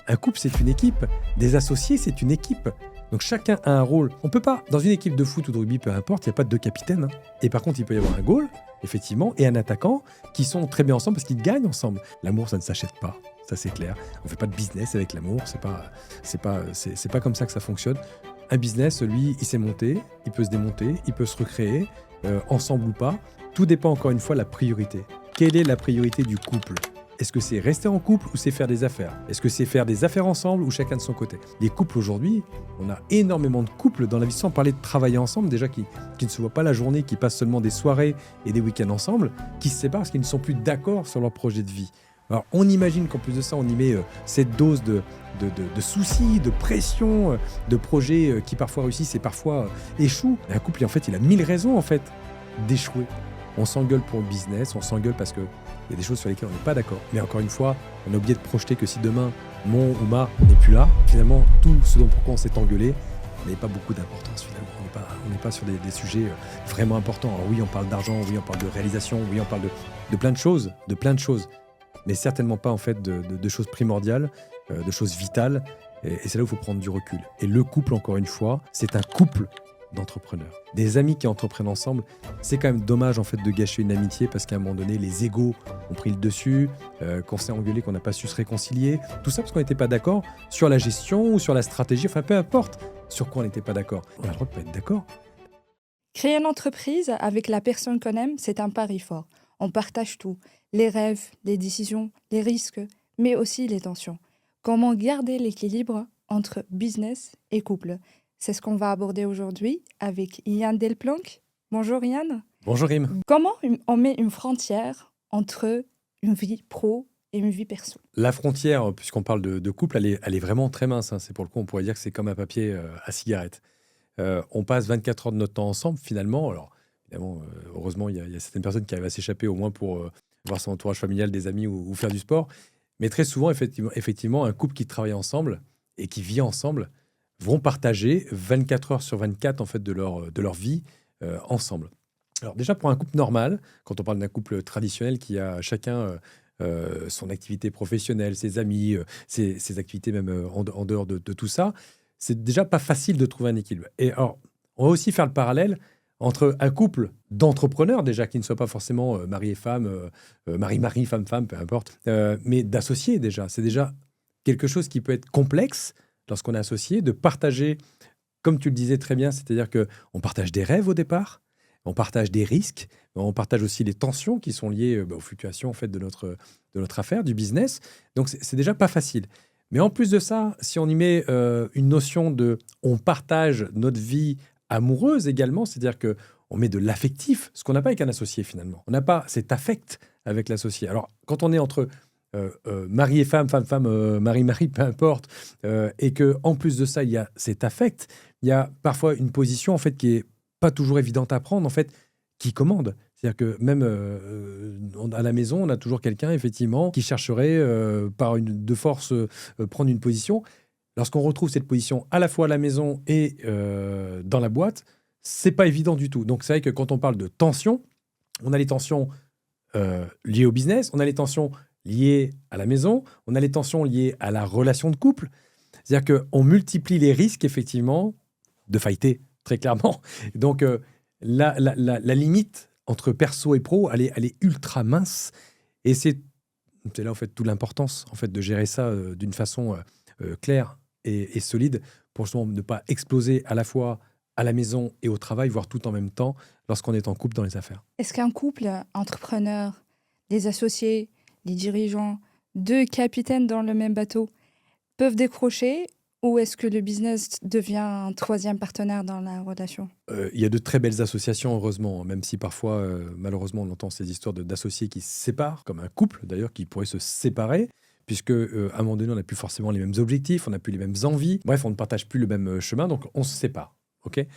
Un couple, c'est une équipe. Des associés, c'est une équipe. Donc chacun a un rôle. On peut pas, dans une équipe de foot ou de rugby, peu importe, il n'y a pas de deux capitaines. Et par contre, il peut y avoir un goal, effectivement, et un attaquant qui sont très bien ensemble parce qu'ils gagnent ensemble. L'amour, ça ne s'achète pas. Ça, c'est clair. On ne fait pas de business avec l'amour. C'est pas comme ça que ça fonctionne. Un business, lui, il s'est monté, il peut se démonter, il peut se recréer, ensemble ou pas. Tout dépend encore une fois de la priorité. Quelle est la priorité du couple ? Est-ce que c'est rester en couple ou c'est faire des affaires ? Est-ce que c'est faire des affaires ensemble ou chacun de son côté ? Les couples aujourd'hui, on a énormément de couples dans la vie sans parler de travailler ensemble, déjà qui ne se voient pas la journée, qui passent seulement des soirées et des week-ends ensemble, qui se séparent parce qu'ils ne sont plus d'accord sur leur projet de vie. Alors on imagine qu'en plus de ça, on y met cette dose de soucis, de pression, de projets qui parfois réussissent et parfois échouent. Et un couple, en fait, il a 1000 raisons en fait d'échouer. On s'engueule pour le business, on s'engueule parce qu'il y a des choses sur lesquelles on n'est pas d'accord. Mais encore une fois, on a oublié de projeter que si demain, mon ou ma n'est plus là, finalement, tout ce dont pourquoi on s'est engueulé n'avait pas beaucoup d'importance finalement. On n'est pas sur des sujets vraiment importants. Alors oui, on parle d'argent, oui, on parle de réalisation, oui, on parle de plein de choses, mais certainement pas en fait de choses primordiales, de choses vitales. Et c'est là où il faut prendre du recul. Et le couple, encore une fois, c'est un couple d'entrepreneurs. Des amis qui entreprennent ensemble, c'est quand même dommage en fait de gâcher une amitié parce qu'à un moment donné, les égos ont pris le dessus, qu'on s'est engueulé, qu'on n'a pas su se réconcilier. Tout ça parce qu'on n'était pas d'accord sur la gestion ou sur la stratégie, enfin peu importe sur quoi on n'était pas d'accord. On a le droit de pas être d'accord. Créer une entreprise avec la personne qu'on aime, c'est un pari fort. On partage tout, les rêves, les décisions, les risques, mais aussi les tensions. Comment garder l'équilibre entre business et couple ? C'est ce qu'on va aborder aujourd'hui avec Yann Delplanque. Bonjour Yann. Bonjour Rim. Comment on met une frontière entre une vie pro et une vie perso ? La frontière, puisqu'on parle de couple, elle est vraiment très mince. C'est pour le coup, on pourrait dire que c'est comme un papier à cigarette. On passe 24 heures de notre temps ensemble finalement. Alors évidemment, heureusement, il y a certaines personnes qui arrivent à s'échapper au moins pour voir son entourage familial, des amis ou faire du sport. Mais très souvent, effectivement, un couple qui travaille ensemble et qui vit ensemble vont partager 24 heures sur 24 en fait, de leur vie ensemble. Alors déjà, pour un couple normal, quand on parle d'un couple traditionnel qui a chacun son activité professionnelle, ses amis, ses activités même en dehors de tout ça, c'est déjà pas facile de trouver un équilibre. Et alors, on va aussi faire le parallèle entre un couple d'entrepreneurs, déjà, qui ne soit pas forcément mari et femme, mari-mari, femme-femme, peu importe, mais d'associés déjà. C'est déjà quelque chose qui peut être complexe lorsqu'on est associé, de partager, comme tu le disais très bien, c'est-à-dire qu'on partage des rêves au départ, on partage des risques, on partage aussi les tensions qui sont liées aux fluctuations en fait, de notre affaire, du business. Donc, c'est déjà pas facile. Mais en plus de ça, si on y met une notion de on partage notre vie amoureuse également, c'est-à-dire qu'on met de l'affectif, ce qu'on n'a pas avec un associé finalement. On n'a pas cet affect avec l'associé. Alors, quand on est entre mari et femme, femme, mari, peu importe, et qu'en plus de ça, il y a cet affect, il y a parfois une position en fait, qui n'est pas toujours évidente à prendre, en fait, qui commande. C'est-à-dire que même à la maison, on a toujours quelqu'un, effectivement, qui chercherait de force prendre une position. Lorsqu'on retrouve cette position à la fois à la maison et dans la boîte, c'est pas évident du tout. Donc c'est vrai que quand on parle de tension, on a les tensions liées au business, on a les tensions liées à la maison, on a les tensions liées à la relation de couple. C'est-à-dire qu'on multiplie les risques, effectivement, de fighter, très clairement. Donc la limite entre perso et pro, elle est ultra mince. Et c'est là, en fait, toute l'importance en fait, de gérer ça d'une façon claire et solide pour justement ne pas exploser à la fois à la maison et au travail, voire tout en même temps, lorsqu'on est en couple dans les affaires. Est-ce qu'un couple entrepreneur, des associés, des dirigeants, deux capitaines dans le même bateau peuvent décrocher ou est-ce que le business devient un troisième partenaire dans la relation ? Il y a de très belles associations, heureusement, même si parfois, malheureusement, on entend ces histoires d'associés qui se séparent, comme un couple d'ailleurs, qui pourrait se séparer, puisque à un moment donné, on n'a plus forcément les mêmes objectifs, on n'a plus les mêmes envies. Bref, on ne partage plus le même chemin, donc on se sépare. Okay ?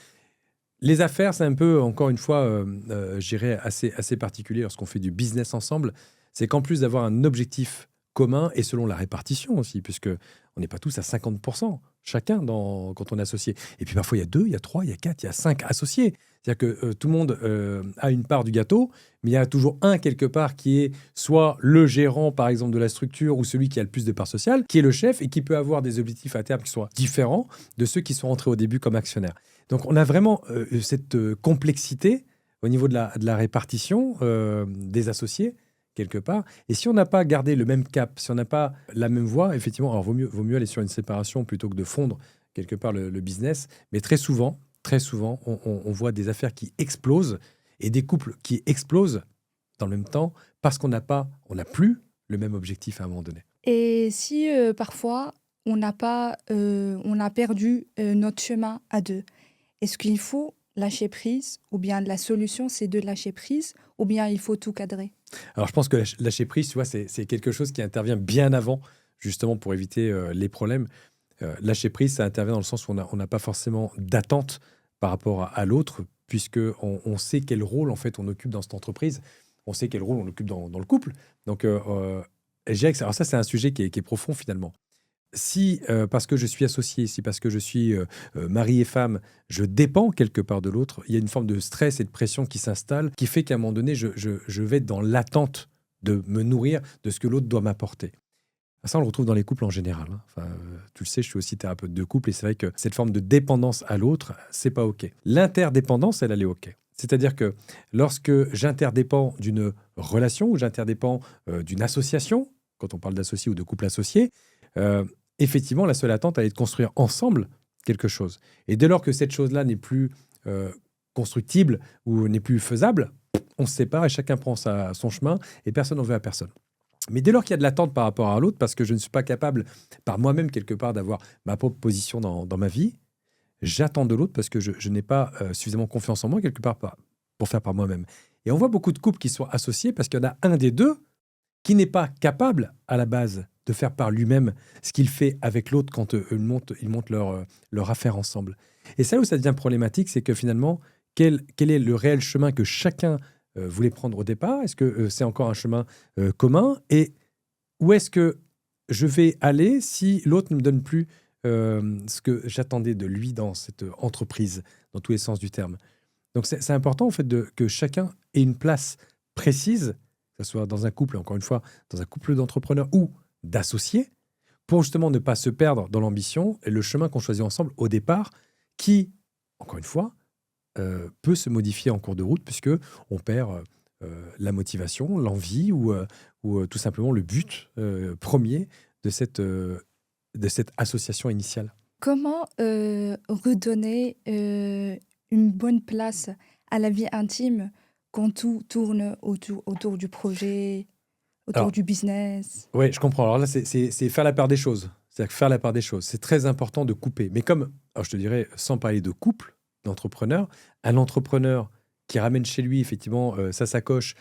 Les affaires, c'est un peu, encore une fois, je dirais assez particulier lorsqu'on fait du business ensemble. C'est qu'en plus d'avoir un objectif commun et selon la répartition aussi, puisque on n'est pas tous à 50% chacun quand on est associé. Et puis parfois, il y a 2, il y a 3, il y a 4, il y a 5 associés. C'est-à-dire que tout le monde a une part du gâteau, mais il y a toujours un quelque part qui est soit le gérant, par exemple, de la structure ou celui qui a le plus de parts sociales, qui est le chef et qui peut avoir des objectifs à terme qui soient différents de ceux qui sont rentrés au début comme actionnaires. Donc, on a vraiment cette complexité au niveau de la répartition des associés, quelque part. Et si on n'a pas gardé le même cap, si on n'a pas la même voie, effectivement, alors vaut mieux aller sur une séparation plutôt que de fondre quelque part le business. Mais très souvent, on voit des affaires qui explosent et des couples qui explosent dans le même temps parce qu'on n'a plus le même objectif à un moment donné. Et si parfois on a perdu notre chemin à deux, est-ce qu'il faut lâcher prise ou bien la solution c'est de lâcher prise ou bien il faut tout cadrer? Alors, je pense que lâcher prise, tu vois, c'est quelque chose qui intervient bien avant, justement, pour éviter les problèmes. Lâcher prise, ça intervient dans le sens où on n'a pas forcément d'attente par rapport à l'autre, puisque on sait quel rôle, en fait, on occupe dans cette entreprise. On sait quel rôle on occupe dans le couple. Donc, je dirais que alors ça, c'est un sujet qui est profond, finalement. Si, parce que je suis associé, si parce que je suis mari et femme, je dépends quelque part de l'autre, il y a une forme de stress et de pression qui s'installe, qui fait qu'à un moment donné, je vais être dans l'attente de me nourrir de ce que l'autre doit m'apporter. Ça, on le retrouve dans les couples en général, hein. Enfin, tu le sais, je suis aussi thérapeute de couple et c'est vrai que cette forme de dépendance à l'autre, c'est pas OK. L'interdépendance, elle est OK. C'est-à-dire que lorsque j'interdépends d'une relation ou j'interdépends d'une association, quand on parle d'associé ou de couple associé, effectivement, la seule attente, elle est de construire ensemble quelque chose. Et dès lors que cette chose-là n'est plus constructible ou n'est plus faisable, on se sépare et chacun prend son chemin et personne n'en veut à personne. Mais dès lors qu'il y a de l'attente par rapport à l'autre, parce que je ne suis pas capable par moi-même quelque part d'avoir ma propre position dans ma vie, j'attends de l'autre parce que je n'ai pas suffisamment confiance en moi quelque part pour faire par moi-même. Et on voit beaucoup de couples qui sont associés parce qu'il y en a un des deux qui n'est pas capable à la base de faire par lui-même ce qu'il fait avec l'autre quand ils montent leur affaire ensemble. Et ça où ça devient problématique, c'est que finalement, quel est le réel chemin que chacun voulait prendre au départ? Est-ce que c'est encore un chemin commun? Et où est-ce que je vais aller si l'autre ne me donne plus ce que j'attendais de lui dans cette entreprise, dans tous les sens du terme? Donc c'est important en fait que chacun ait une place précise, que ce soit dans un couple, encore une fois, dans un couple d'entrepreneurs ou d'associés, pour justement ne pas se perdre dans l'ambition et le chemin qu'on choisit ensemble au départ, qui, encore une fois, peut se modifier en cours de route puisque on perd la motivation, l'envie ou tout simplement le but premier de cette association initiale. Comment redonner une bonne place à la vie intime quand tout tourne autour du projet, autour Alors, du business? oui, je comprends. Alors là, c'est faire la part des choses. C'est-à-dire que faire la part des choses. C'est très important de couper. Mais comme, alors je te dirais, sans parler de couple, d'entrepreneur, un entrepreneur qui ramène chez lui, effectivement, sa sacoche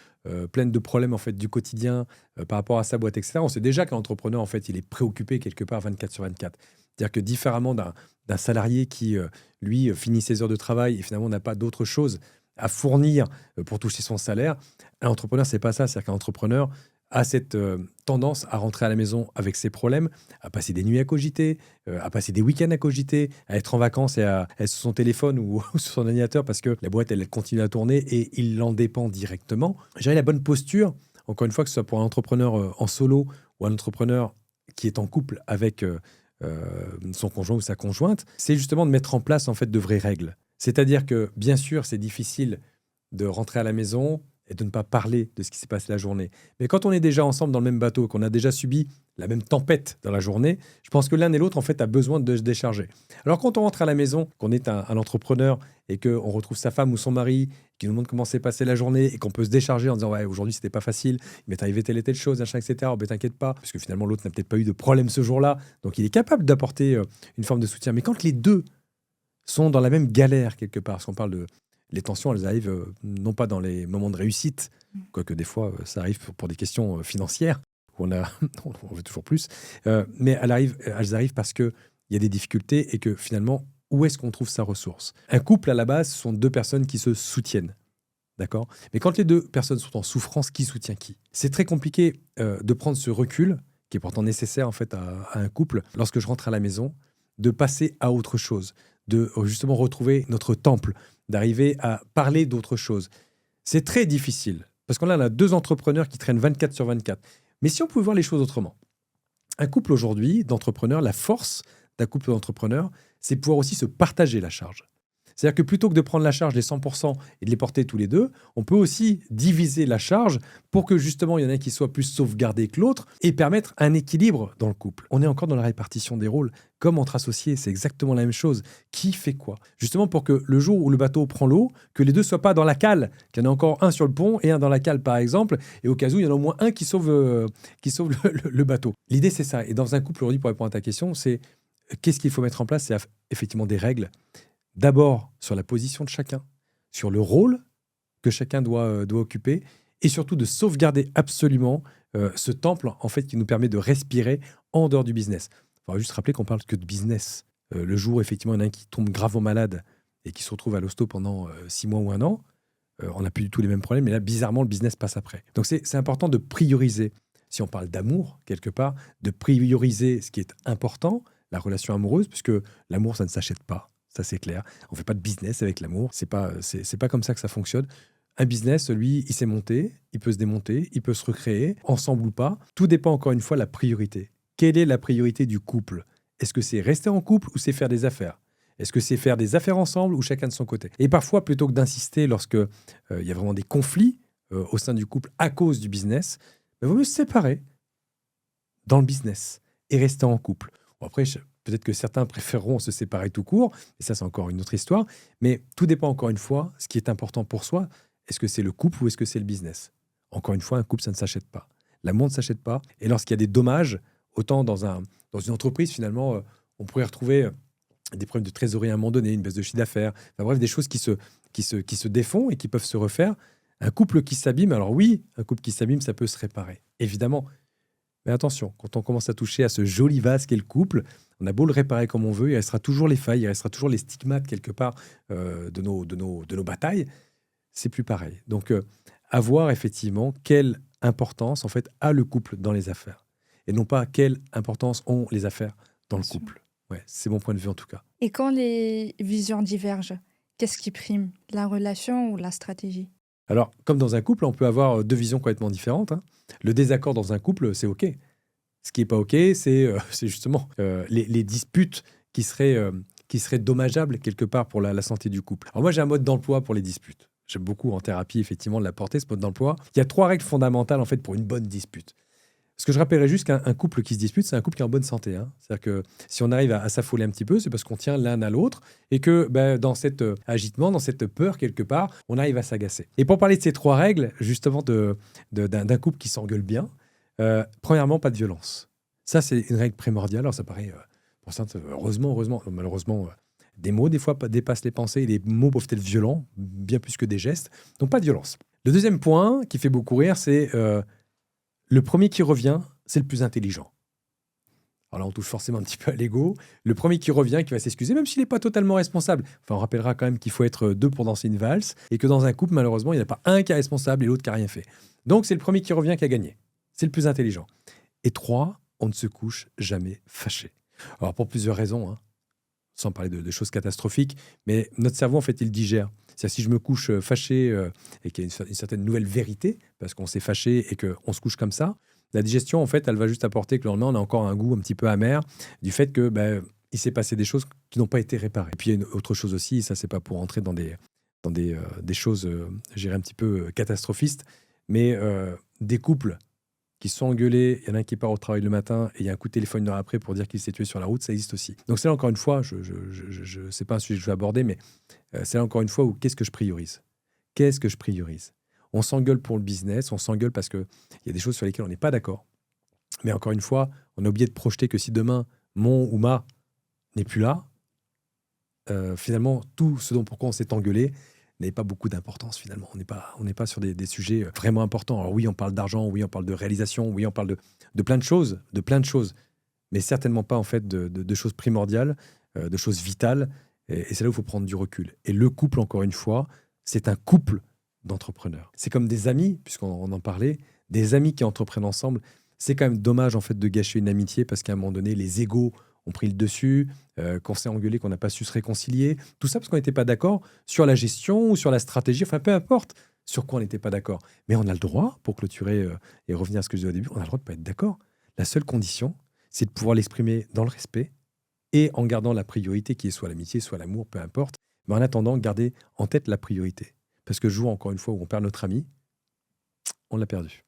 pleine de problèmes en fait, du quotidien par rapport à sa boîte, etc., on sait déjà qu'un entrepreneur, en fait, il est préoccupé quelque part 24 sur 24. C'est-à-dire que différemment d'un salarié qui, lui, finit ses heures de travail et finalement n'a pas d'autre chose à fournir pour toucher son salaire, un entrepreneur, c'est pas ça. C'est-à-dire qu'un entrepreneur a cette tendance à rentrer à la maison avec ses problèmes, à passer des nuits à cogiter, à passer des week-ends à cogiter, à être en vacances et à être sur son téléphone ou sur son ordinateur parce que la boîte, elle continue à tourner et il en dépend directement. J'ai la bonne posture, encore une fois, que ce soit pour un entrepreneur en solo ou un entrepreneur qui est en couple avec son conjoint ou sa conjointe, c'est justement de mettre en place en fait de vraies règles. C'est-à-dire que, bien sûr, c'est difficile de rentrer à la maison et de ne pas parler de ce qui s'est passé la journée. Mais quand on est déjà ensemble dans le même bateau, qu'on a déjà subi la même tempête dans la journée, je pense que l'un et l'autre, en fait, a besoin de se décharger. Alors, quand on rentre à la maison, qu'on est un entrepreneur et qu'on retrouve sa femme ou son mari qui nous montre comment s'est passée la journée et qu'on peut se décharger en disant « Ouais, aujourd'hui, c'était pas facile, il m'est arrivé telle et telle chose, machin, etc. » Oh, ben, t'inquiète pas, parce que finalement, l'autre n'a peut-être pas eu de problème ce jour-là. Donc, il est capable d'apporter une forme de soutien. Mais quand les deux sont dans la même galère quelque part, parce qu'on parle de... Les tensions, elles arrivent non pas dans les moments de réussite, quoique des fois, ça arrive pour des questions financières, où on veut toujours plus, mais elles arrivent parce qu'il y a des difficultés et que finalement, où est-ce qu'on trouve sa ressource? Un couple, à la base, ce sont deux personnes qui se soutiennent. D'accord? Mais quand les deux personnes sont en souffrance, qui soutient qui? C'est très compliqué de prendre ce recul qui est pourtant nécessaire en fait à un couple, lorsque je rentre à la maison, de passer à autre chose, de justement retrouver notre temple, d'arriver à parler d'autre chose. C'est très difficile, parce qu'on a deux entrepreneurs qui traînent 24 sur 24. Mais si on pouvait voir les choses autrement, un couple aujourd'hui d'entrepreneurs, la force d'un couple d'entrepreneurs, c'est pouvoir aussi se partager la charge. C'est-à-dire que plutôt que de prendre la charge des 100% et de les porter tous les deux, on peut aussi diviser la charge pour que justement il y en ait un qui soit plus sauvegardé que l'autre et permettre un équilibre dans le couple. On est encore dans la répartition des rôles. Comme entre associés, c'est exactement la même chose. Qui fait quoi? Justement pour que le jour où le bateau prend l'eau, que les deux ne soient pas dans la cale, qu'il y en ait encore un sur le pont et un dans la cale par exemple, et au cas où il y en a au moins un qui sauve le bateau. L'idée c'est ça. Et dans un couple aujourd'hui, pour répondre à ta question, c'est qu'est-ce qu'il faut mettre en place? C'est effectivement des règles. D'abord sur la position de chacun, sur le rôle que chacun doit occuper, et surtout de sauvegarder absolument ce temple en fait qui nous permet de respirer en dehors du business. Il faudra juste rappeler qu'on parle que de business. Le jour, effectivement, il y en a un qui tombe gravement malade et qui se retrouve à l'hosto pendant 6 mois ou 1 an, on n'a plus du tout les mêmes problèmes, mais là, bizarrement, le business passe après. Donc c'est important de prioriser, si on parle d'amour, quelque part, de prioriser ce qui est important, la relation amoureuse, puisque l'amour, ça ne s'achète pas. Ça, c'est clair. On ne fait pas de business avec l'amour. C'est pas comme ça que ça fonctionne. Un business, lui, il s'est monté, il peut se démonter, il peut se recréer, ensemble ou pas. Tout dépend, encore une fois, de la priorité. Quelle est la priorité du couple? Est-ce que c'est rester en couple ou c'est faire des affaires? Est-ce que c'est faire des affaires ensemble ou chacun de son côté? Et parfois, plutôt que d'insister lorsque il y a vraiment des conflits au sein du couple à cause du business, il vaut mieux se séparer dans le business et rester en couple. Bon, après, peut-être que certains préféreront se séparer tout court, et ça, c'est encore une autre histoire. Mais tout dépend, encore une fois, ce qui est important pour soi. Est-ce que c'est le couple ou est-ce que c'est le business? Encore une fois, un couple, ça ne s'achète pas. L'amour ne s'achète pas. Et lorsqu'il y a des dommages, autant dans une entreprise, finalement, on pourrait retrouver des problèmes de trésorerie à un moment donné, une baisse de chiffre d'affaires, enfin, bref, des choses qui se défont et qui peuvent se refaire. Un couple qui s'abîme, alors oui, un couple qui s'abîme, ça peut se réparer, évidemment. Mais attention, quand on commence à toucher à ce joli vase qu'est le couple, on a beau le réparer comme on veut, il restera toujours les failles, il restera toujours les stigmates quelque part de nos batailles. C'est plus pareil. Donc, à voir effectivement quelle importance en fait a le couple dans les affaires, et non pas quelle importance ont les affaires dans le Bien sûr. couple. Ouais, c'est mon point de vue en tout cas. Et quand les visions divergent, qu'est-ce qui prime, la relation ou la stratégie? Alors, comme dans un couple, on peut avoir deux visions complètement différentes, hein. Le désaccord dans un couple, c'est OK. Ce qui n'est pas OK, c'est justement les disputes qui seraient dommageables quelque part pour la santé du couple. Alors moi, j'ai un mode d'emploi pour les disputes. J'aime beaucoup en thérapie, effectivement, de l'apporter, ce mode d'emploi. Il y a 3 règles fondamentales, en fait, pour une bonne dispute. Ce que je rappellerais juste qu'un couple qui se dispute, c'est un couple qui est en bonne santé, hein. C'est-à-dire que si on arrive à s'affoler un petit peu, c'est parce qu'on tient l'un à l'autre et que dans cet agitement, dans cette peur, quelque part, on arrive à s'agacer. Et pour parler de ces 3 règles, justement, d'un couple qui s'engueule bien, premièrement, pas de violence. Ça, c'est une règle primordiale. Alors, ça paraît, pour certains, heureusement, malheureusement, des mots, des fois, dépassent les pensées et les mots peuvent être violents, bien plus que des gestes. Donc, pas de violence. Le deuxième point qui fait beaucoup rire, c'est le premier qui revient, c'est le plus intelligent. Alors là, on touche forcément un petit peu à l'ego. Le premier qui revient, qui va s'excuser, même s'il n'est pas totalement responsable. Enfin, on rappellera quand même qu'il faut être 2 pour danser une valse et que dans un couple, malheureusement, il n'y en a pas un qui est responsable et l'autre qui n'a rien fait. Donc, c'est le premier qui revient qui a gagné. C'est le plus intelligent. Et 3, on ne se couche jamais fâché. Alors, pour plusieurs raisons, hein, sans parler de choses catastrophiques, mais notre cerveau, en fait, il digère. C'est-à-dire, si je me couche fâché et qu'il y a une certaine nouvelle vérité, parce qu'on s'est fâché et qu'on se couche comme ça, la digestion, en fait, elle va juste apporter que le lendemain, on a encore un goût un petit peu amer du fait que il s'est passé des choses qui n'ont pas été réparées. Et puis, il y a une autre chose aussi, ça, c'est pas pour entrer dans des choses, je dirais, un petit peu catastrophistes, mais des couples qui se sont engueulés, il y en a un qui part au travail le matin et il y a un coup de téléphone une heure après pour dire qu'il s'est tué sur la route, ça existe aussi. Donc c'est là encore une fois, c'est pas un sujet que je vais aborder, mais c'est là encore une fois où qu'est-ce que je priorise? Qu'est-ce que je priorise? On s'engueule pour le business, on s'engueule parce qu'il y a des choses sur lesquelles on n'est pas d'accord. Mais encore une fois, on a oublié de projeter que si demain, mon ou ma n'est plus là, finalement, tout ce pourquoi on s'est engueulé n'avait pas beaucoup d'importance finalement. On n'est pas sur des sujets vraiment importants. Alors oui, on parle d'argent, oui, on parle de réalisation, oui, on parle de plein de choses, mais certainement pas en fait de choses primordiales, de choses vitales. Et c'est là où il faut prendre du recul. Et le couple, encore une fois, c'est un couple d'entrepreneurs. C'est comme des amis, puisqu'on en parlait, des amis qui entreprennent ensemble. C'est quand même dommage en fait de gâcher une amitié parce qu'à un moment donné, les égos ont pris le dessus, qu'on s'est engueulé, qu'on n'a pas su se réconcilier. Tout ça parce qu'on n'était pas d'accord sur la gestion ou sur la stratégie, enfin peu importe sur quoi on n'était pas d'accord. Mais on a le droit, pour clôturer et revenir à ce que je disais au début, on a le droit de ne pas être d'accord. La seule condition, c'est de pouvoir l'exprimer dans le respect et en gardant la priorité qui est soit l'amitié, soit l'amour, peu importe. Mais en attendant, garder en tête la priorité. Parce que le jour, encore une fois, où on perd notre ami, on l'a perdu.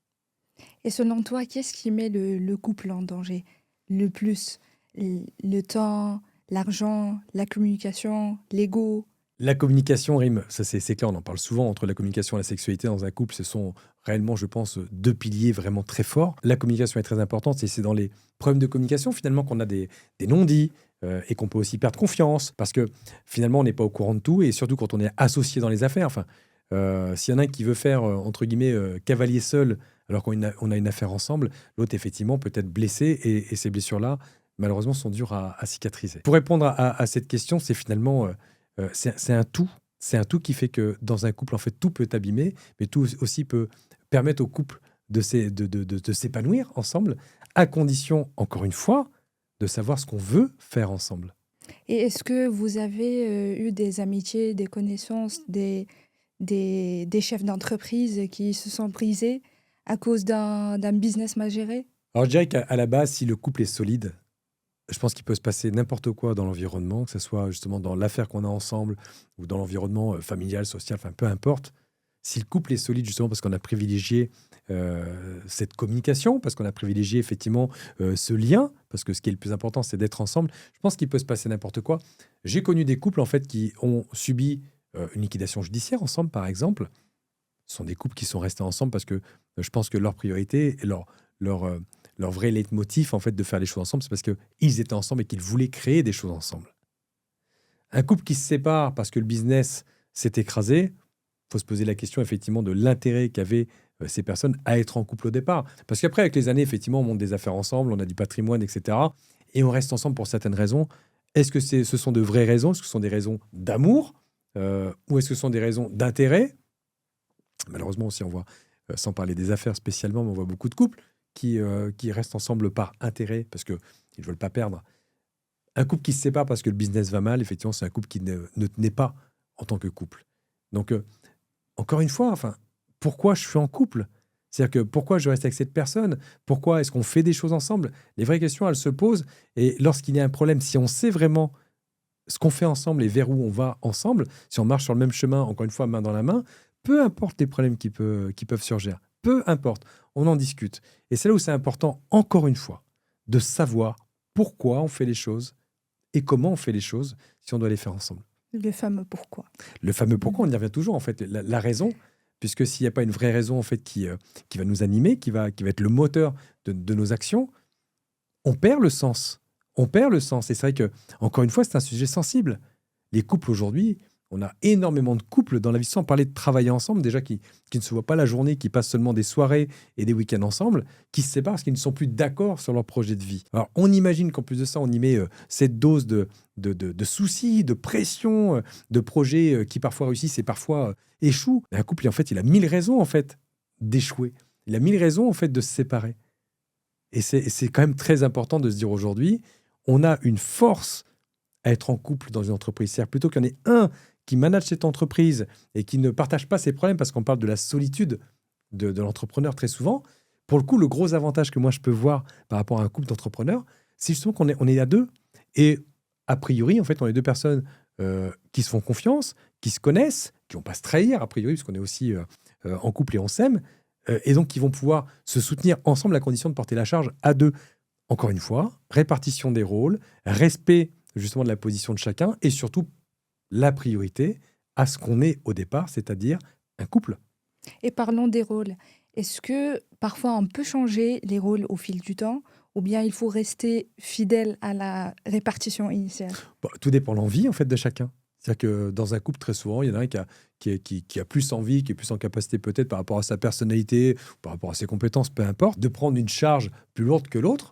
Et selon toi, qu'est-ce qui met le couple en danger le plus? Le temps, l'argent, la communication, l'ego? La communication rime, ça c'est clair, on en parle souvent entre la communication et la sexualité dans un couple, ce sont réellement, je pense, deux piliers vraiment très forts. La communication est très importante et c'est dans les problèmes de communication finalement qu'on a des non-dits et qu'on peut aussi perdre confiance parce que finalement on n'est pas au courant de tout et surtout quand on est associé dans les affaires. Enfin, s'il y en a un qui veut faire, entre guillemets, cavalier seul alors on a une affaire ensemble, l'autre effectivement peut être blessé et ces blessures-là, malheureusement, sont dures à cicatriser. Pour répondre à cette question, c'est finalement... c'est un tout. C'est un tout qui fait que dans un couple, en fait, tout peut abîmer, mais tout aussi peut permettre au couple de s'épanouir ensemble, à condition, encore une fois, de savoir ce qu'on veut faire ensemble. Et est-ce que vous avez eu des amitiés, des connaissances, des chefs d'entreprise qui se sont brisés à cause d'un business mal géré? Alors, je dirais qu'à la base, si le couple est solide, je pense qu'il peut se passer n'importe quoi dans l'environnement, que ce soit justement dans l'affaire qu'on a ensemble ou dans l'environnement familial, social, enfin peu importe. Si le couple est solide, justement parce qu'on a privilégié cette communication, parce qu'on a privilégié effectivement ce lien, parce que ce qui est le plus important, c'est d'être ensemble, je pense qu'il peut se passer n'importe quoi. J'ai connu des couples en fait qui ont subi une liquidation judiciaire ensemble, par exemple. Ce sont des couples qui sont restés ensemble parce que je pense que leur priorité, leur, euh, leur vrai leitmotiv en fait de faire les choses ensemble, c'est parce qu'ils étaient ensemble et qu'ils voulaient créer des choses ensemble. Un couple qui se sépare parce que le business s'est écrasé, il faut se poser la question effectivement de l'intérêt qu'avaient ces personnes à être en couple au départ. Parce qu'après, avec les années, effectivement, on monte des affaires ensemble, on a du patrimoine, etc. Et on reste ensemble pour certaines raisons. Est-ce que ce sont de vraies raisons? Est-ce que ce sont des raisons d'amour? Ou est-ce que ce sont des raisons d'intérêt? Malheureusement aussi, on voit, sans parler des affaires spécialement, mais on voit beaucoup de couples qui restent ensemble par intérêt, parce qu'ils ne veulent pas perdre. Un couple qui se sépare parce que le business va mal, effectivement, c'est un couple qui ne tenait pas en tant que couple. Donc, encore une fois, enfin, pourquoi je suis en couple? C'est-à-dire que pourquoi je reste avec cette personne? Pourquoi est-ce qu'on fait des choses ensemble? Les vraies questions, elles se posent. Et lorsqu'il y a un problème, si on sait vraiment ce qu'on fait ensemble et vers où on va ensemble, si on marche sur le même chemin, encore une fois, main dans la main, peu importe les problèmes qui peuvent surgir, peu importe, on en discute. Et c'est là où c'est important, encore une fois, de savoir pourquoi on fait les choses et comment on fait les choses si on doit les faire ensemble. Le fameux pourquoi. Le fameux pourquoi, on y revient toujours, en fait, la raison, puisque s'il n'y a pas une vraie raison, en fait, qui va nous animer, qui va être le moteur de nos actions, on perd le sens. On perd le sens. Et c'est vrai que, encore une fois, c'est un sujet sensible. Les couples aujourd'hui, on a énormément de couples dans la vie, sans parler de travailler ensemble, déjà qui ne se voient pas la journée, qui passent seulement des soirées et des week-ends ensemble, qui se séparent parce qu'ils ne sont plus d'accord sur leur projet de vie. Alors, on imagine qu'en plus de ça, on y met cette dose de soucis, de pression, de projets qui parfois réussissent et parfois échouent. Mais un couple, en fait, il a 1000 raisons en fait, d'échouer. Il a 1000 raisons en fait, de se séparer. Et c'est quand même très important de se dire aujourd'hui, on a une force à être en couple dans une entreprise. C'est-à-dire plutôt qu'il y en ait un qui manage cette entreprise et qui ne partage pas ses problèmes, parce qu'on parle de la solitude de l'entrepreneur très souvent. Pour le coup, le gros avantage que moi je peux voir par rapport à un couple d'entrepreneurs, c'est justement on est à deux. Et a priori, en fait, on est deux personnes qui se font confiance, qui se connaissent, qui vont pas se trahir, a priori, parce qu'on est aussi en couple et on s'aime, et donc qui vont pouvoir se soutenir ensemble à condition de porter la charge à deux. Encore une fois, répartition des rôles, respect justement de la position de chacun, et surtout la priorité à ce qu'on est au départ, c'est-à-dire un couple. Et parlons des rôles. Est-ce que parfois on peut changer les rôles au fil du temps ou bien il faut rester fidèle à la répartition initiale? Bon, tout dépend de l'envie en fait de chacun. C'est-à-dire que dans un couple, très souvent, il y en a un qui a plus envie, qui est plus en capacité peut-être par rapport à sa personnalité, par rapport à ses compétences, peu importe, de prendre une charge plus lourde que l'autre,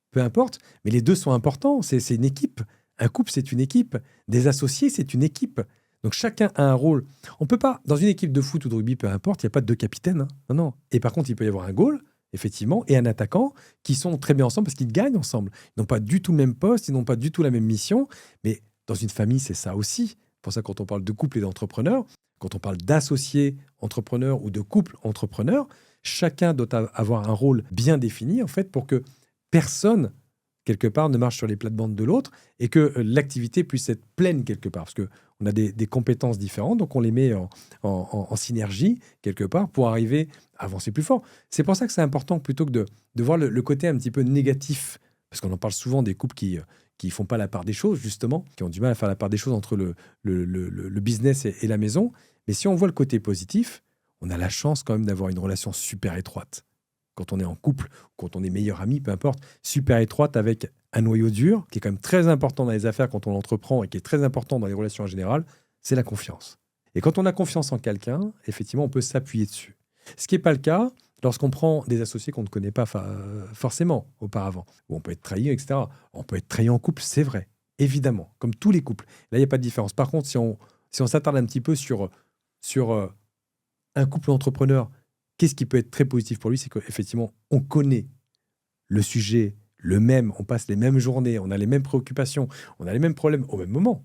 peu importe. Mais les deux sont importants, c'est une équipe. Un couple, c'est une équipe. Des associés, c'est une équipe. Donc chacun a un rôle. On peut pas, dans une équipe de foot ou de rugby, peu importe, il n'y a pas de deux capitaines. Hein. Non, non. Et par contre, il peut y avoir un goal effectivement, et un attaquant qui sont très bien ensemble parce qu'ils gagnent ensemble. Ils n'ont pas du tout le même poste, ils n'ont pas du tout la même mission, mais dans une famille, c'est ça aussi. Pour ça, quand on parle de couple et d'entrepreneur, quand on parle d'associés entrepreneurs ou de couple entrepreneur, chacun doit avoir un rôle bien défini, en fait, pour que personne, quelque part, ne marche sur les plates-bandes de l'autre et que l'activité puisse être pleine quelque part. Parce qu'on a des compétences différentes, donc on les met en synergie, quelque part, pour arriver à avancer plus fort. C'est pour ça que c'est important, plutôt que de voir le côté un petit peu négatif, parce qu'on en parle souvent des couples qui font pas la part des choses, justement, qui ont du mal à faire la part des choses entre le business et la maison. Mais si on voit le côté positif, on a la chance quand même d'avoir une relation super étroite. Quand on est en couple, quand on est meilleurs amis, peu importe, super étroite avec un noyau dur, qui est quand même très important dans les affaires quand on l'entreprend et qui est très important dans les relations en général, c'est la confiance. Et quand on a confiance en quelqu'un, effectivement, on peut s'appuyer dessus. Ce qui n'est pas le cas lorsqu'on prend des associés qu'on ne connaît pas forcément auparavant, où on peut être trahi, etc. On peut être trahi en couple, c'est vrai, évidemment, comme tous les couples. Là, il n'y a pas de différence. Par contre, si on s'attarde un petit peu sur un couple entrepreneur, qu'est-ce qui peut être très positif pour lui, c'est qu'effectivement, on connaît le sujet, on passe les mêmes journées, on a les mêmes préoccupations, on a les mêmes problèmes au même moment.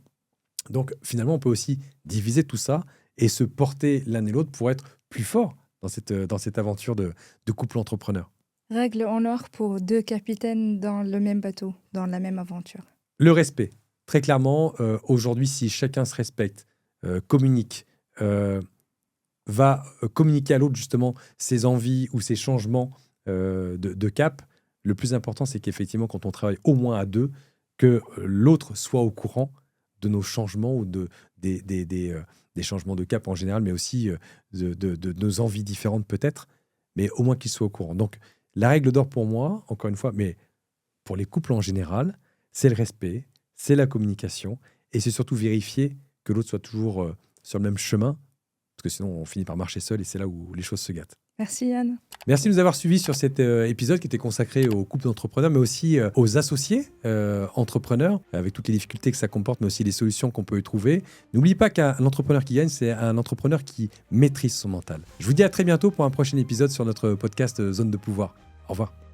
Donc, finalement, on peut aussi diviser tout ça et se porter l'un et l'autre pour être plus fort dans cette aventure de couple entrepreneur. Règle en or pour 2 capitaines dans le même bateau, dans la même aventure. Le respect. Très clairement, aujourd'hui, si chacun se respecte, communique, va communiquer à l'autre justement ses envies ou ses changements de cap, le plus important, c'est qu'effectivement, quand on travaille au moins à 2, que l'autre soit au courant de nos changements ou des changements de cap en général, mais aussi de nos envies différentes peut-être, mais au moins qu'il soit au courant. Donc, la règle d'or pour moi, encore une fois, mais pour les couples en général, c'est le respect, c'est la communication, et c'est surtout vérifier que l'autre soit toujours sur le même chemin, parce que sinon on finit par marcher seul, et c'est là où les choses se gâtent. Merci Yann. Merci de nous avoir suivis sur cet épisode qui était consacré aux couples d'entrepreneurs, mais aussi aux associés entrepreneurs, avec toutes les difficultés que ça comporte, mais aussi les solutions qu'on peut y trouver. N'oublie pas qu'un entrepreneur qui gagne, c'est un entrepreneur qui maîtrise son mental. Je vous dis à très bientôt pour un prochain épisode sur notre podcast Zone de pouvoir. Au revoir.